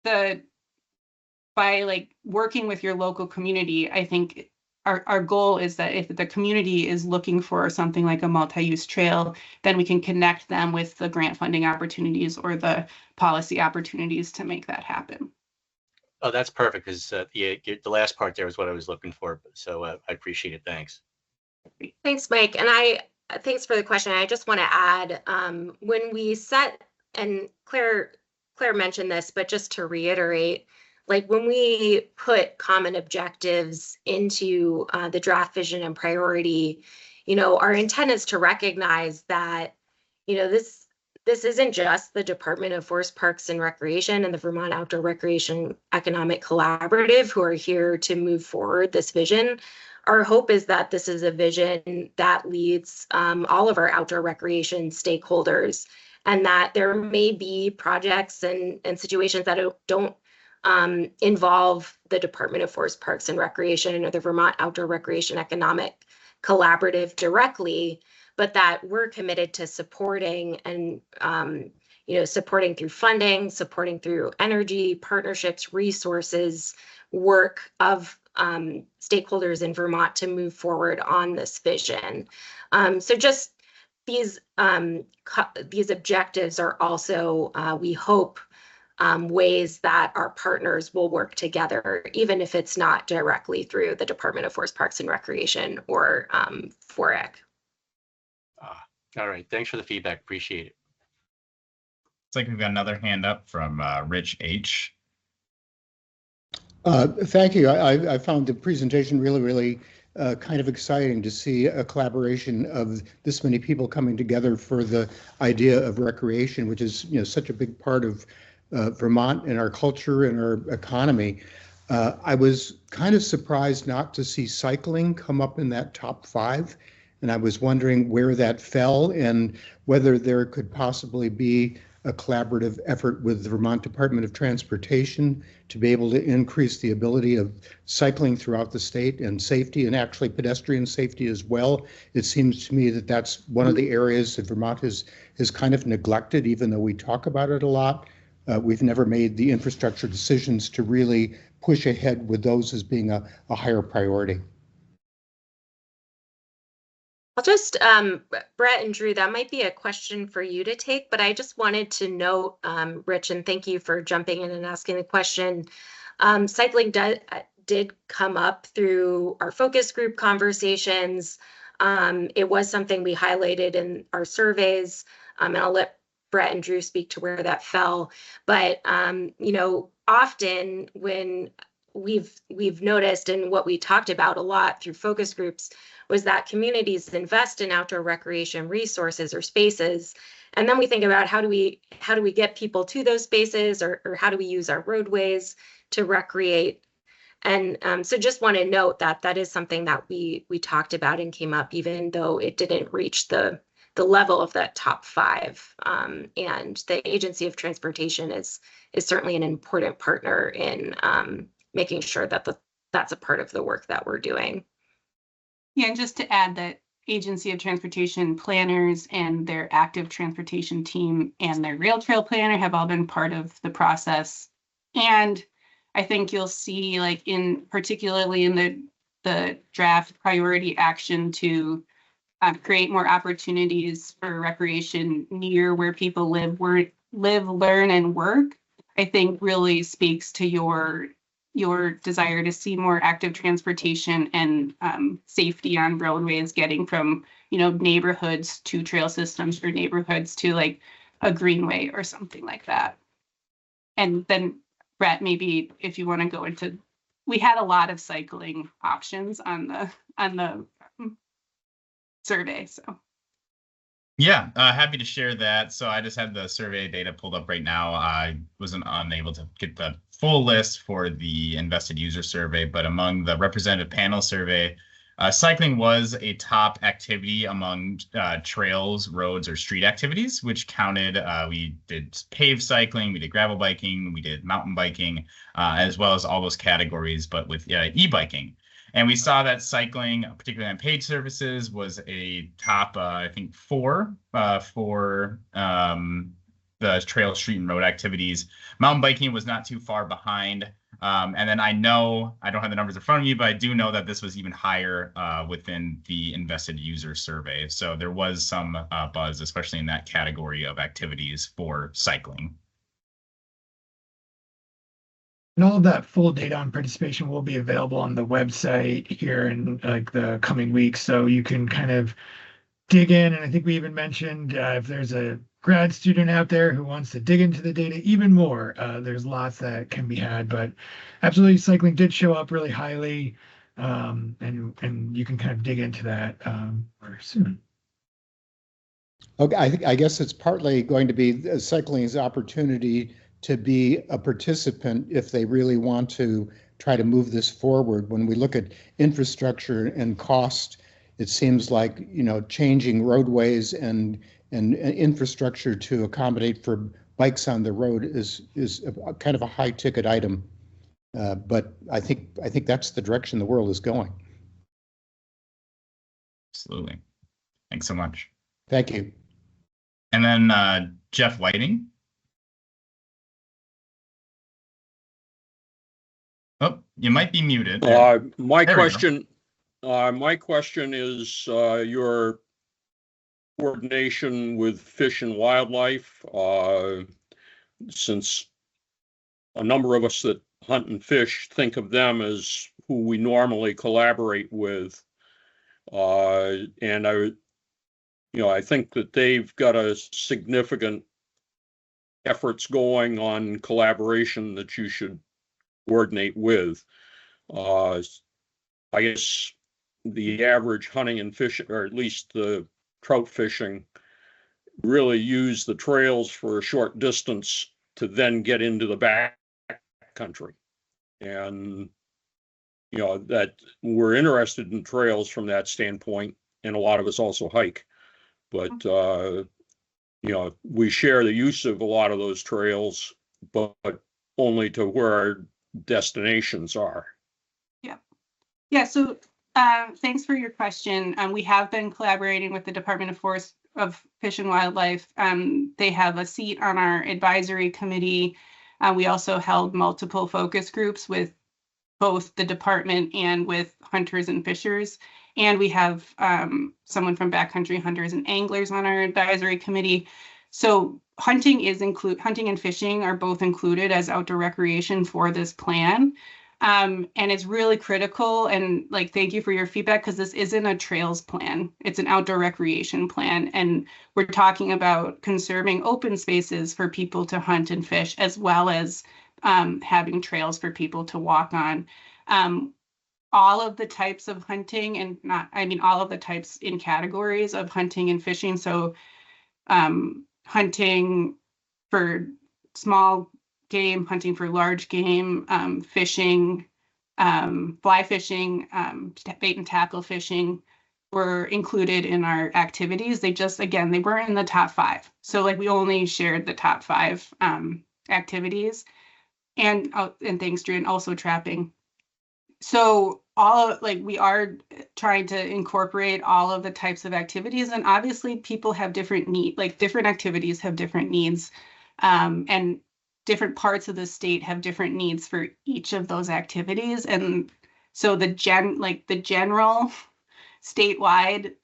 by like working with your local community, I think our goal is that if the community is looking for something like a multi-use trail, then we can connect them with the grant funding opportunities or the policy opportunities to make that happen. Oh, that's perfect, because the last part there was what I was looking for. So I appreciate it. Thanks. Thanks, Mike. And thanks for the question. I just want to add, when we set, and Claire mentioned this, but just to reiterate, like when we put common objectives into the draft vision and priority, our intent is to recognize that, this isn't just the Department of Forest Parks and Recreation and the Vermont Outdoor Recreation Economic Collaborative who are here to move forward this vision. Our hope is that this is a vision that leads all of our outdoor recreation stakeholders, and that there may be projects and situations that don't involve the Department of Forest Parks and Recreation or the Vermont Outdoor Recreation Economic Collaborative directly, but that we're committed to supporting and supporting through funding, supporting through energy, partnerships, resources, work of stakeholders in Vermont to move forward on this vision. So just these objectives are also, we hope, ways that our partners will work together, even if it's not directly through the Department of Forest Parks and Recreation or FOREC. All right. Thanks for the feedback. Appreciate it. Looks like we've got another hand up from Rich H. Thank you. I found the presentation really kind of exciting to see a collaboration of this many people coming together for the idea of recreation, which is such a big part of Vermont and our culture and our economy. I was kind of surprised not to see cycling come up in that top 5. And I was wondering where that fell and whether there could possibly be a collaborative effort with the Vermont Department of Transportation to be able to increase the ability of cycling throughout the state and safety, and actually pedestrian safety as well. It seems to me that that's one of the areas that Vermont has kind of neglected, even though we talk about it a lot. We've never made the infrastructure decisions to really push ahead with those as being a higher priority. I'll just, Brett and Drew, that might be a question for you to take, but I just wanted to note, Rich, and thank you for jumping in and asking the question. Cycling did come up through our focus group conversations. It was something we highlighted in our surveys, and I'll let Brett and Drew speak to where that fell. But, often when we've noticed, and what we talked about a lot through focus groups, was that communities invest in outdoor recreation resources or spaces, and then we think about how do we get people to those spaces, or how do we use our roadways to recreate. And so just want to note that that is something that we talked about and came up, even though it didn't reach the level of that top 5. And the Agency of Transportation is certainly an important partner in making sure that that's a part of the work that we're doing. Yeah, and just to add that Agency of Transportation planners and their active transportation team and their rail trail planner have all been part of the process. And I think you'll see, like, particularly in the draft priority action to create more opportunities for recreation near where people live, learn, and work, I think really speaks to your desire to see more active transportation and safety on roadways, getting from, neighborhoods to trail systems, or neighborhoods to like a greenway or something like that. And then, Brett, maybe if you want to go into, we had a lot of cycling options on the survey, so. Yeah, happy to share that. So I just had the survey data pulled up right now. I wasn't unable to get the full list for the invested user survey, but among the representative panel survey, cycling was a top activity among trails, roads, or street activities, which counted. We did paved cycling, we did gravel biking, we did mountain biking, as well as all those categories, but with e-biking. And we saw that cycling, particularly on paid services, was a top, I think, 4 for the trail, street, and road activities. Mountain biking was not too far behind. And then I don't have the numbers in front of me, but I do know that this was even higher within the invested user survey. So there was some buzz, especially in that category of activities for cycling. And all of that full data on participation will be available on the website here in like the coming weeks. So you can kind of dig in. And I think we even mentioned if there's a grad student out there who wants to dig into the data even more, there's lots that can be had. But absolutely, cycling did show up really highly. And you can kind of dig into that very soon. Okay, I guess it's partly going to be cycling's opportunity to be a participant if they really want to try to move this forward. When we look at infrastructure and cost, it seems like, changing roadways and infrastructure to accommodate for bikes on the road is a kind of a high ticket item. But I think that's the direction the world is going. Absolutely. Thanks so much. Thank you. And then Jeff Whiting. Oh, you might be muted. My question is your coordination with Fish and Wildlife, since a number of us that hunt and fish think of them as who we normally collaborate with, and I think that they've got a significant efforts going on collaboration that you should coordinate with. I guess the average hunting and fishing, or at least the trout fishing, really use the trails for a short distance to then get into the back country. And, that we're interested in trails from that standpoint, and a lot of us also hike. But, we share the use of a lot of those trails, but only to where our destinations are. Yeah, so thanks for your question. We have been collaborating with the Department of Fish and Wildlife. They have a seat on our advisory committee. We also held multiple focus groups with both the department and with hunters and fishers. And we have someone from Backcountry Hunters and Anglers on our advisory committee. So hunting and fishing are both included as outdoor recreation for this plan. And it's really critical, and thank you for your feedback, because this isn't a trails plan, it's an outdoor recreation plan. And we're talking about conserving open spaces for people to hunt and fish, as well as having trails for people to walk on. All of the types of hunting, and all of the types in categories of hunting and fishing. So hunting for small game, hunting for large game, fishing, fly fishing, bait and tackle fishing were included in our activities. They weren't in the top 5. So we only shared the top 5 activities. And thanks, Drew, and also trapping. So we are trying to incorporate all of the types of activities, and obviously people have different different activities have different needs, and different parts of the state have different needs for each of those activities. And so the general statewide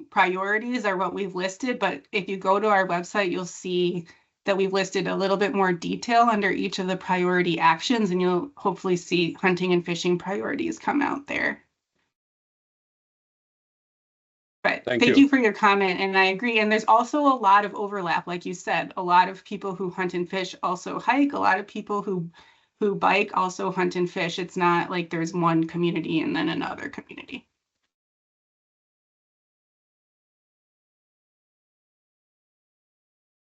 priorities are what we've listed, but if you go to our website, you'll see that we've listed a little bit more detail under each of the priority actions, and you'll hopefully see hunting and fishing priorities come out there. But thank you for your comment, and I agree. And there's also a lot of overlap, like you said. A lot of people who hunt and fish also hike. A lot of people who bike also hunt and fish. It's not like there's one community and then another community.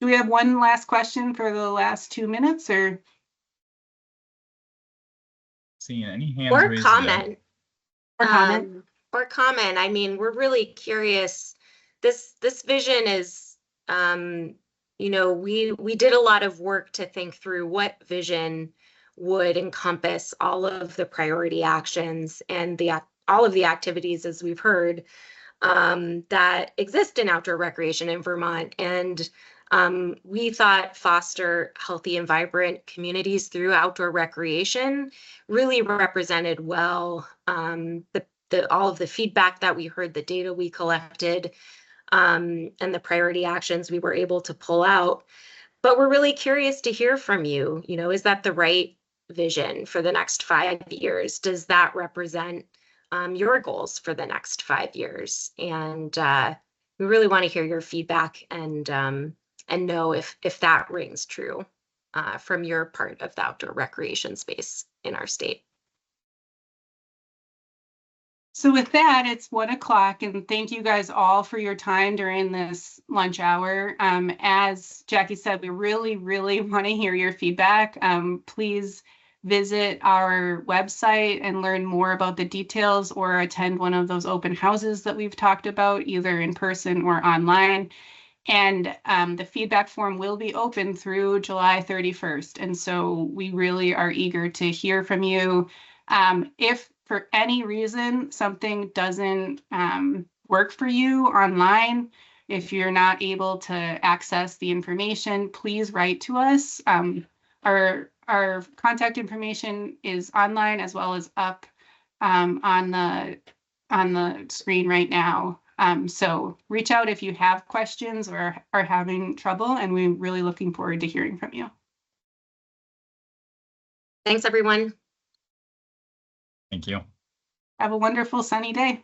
Do we have one last question for the last 2 minutes, or seeing any hands or raised? comment? Or comment? Or comment. I mean, we're really curious. This vision is, you know, we did a lot of work to think through what vision would encompass all of the priority actions and all of the activities, as we've heard, that exist in outdoor recreation in Vermont. And we thought foster healthy and vibrant communities through outdoor recreation really represented well all of the feedback that we heard, the data we collected, and the priority actions we were able to pull out. But we're really curious to hear from you. You know, is that the right vision for the next 5 years? Does that represent your goals for the next 5 years? And we really want to hear your feedback and know if that rings true from your part of the outdoor recreation space in our state. So with that, it's 1 o'clock, and thank you guys all for your time during this lunch hour. As Jackie said, we really, really want to hear your feedback. Please visit our website and learn more about the details, or attend one of those open houses that we've talked about, either in person or online. And the feedback form will be open through July 31st. And so we really are eager to hear from you. If for any reason something doesn't work for you online, if you're not able to access the information, please write to us. Our contact information is online as well as up on the screen right now. So reach out if you have questions or are having trouble, and we're really looking forward to hearing from you. Thanks, everyone. Thank you. Have a wonderful sunny day.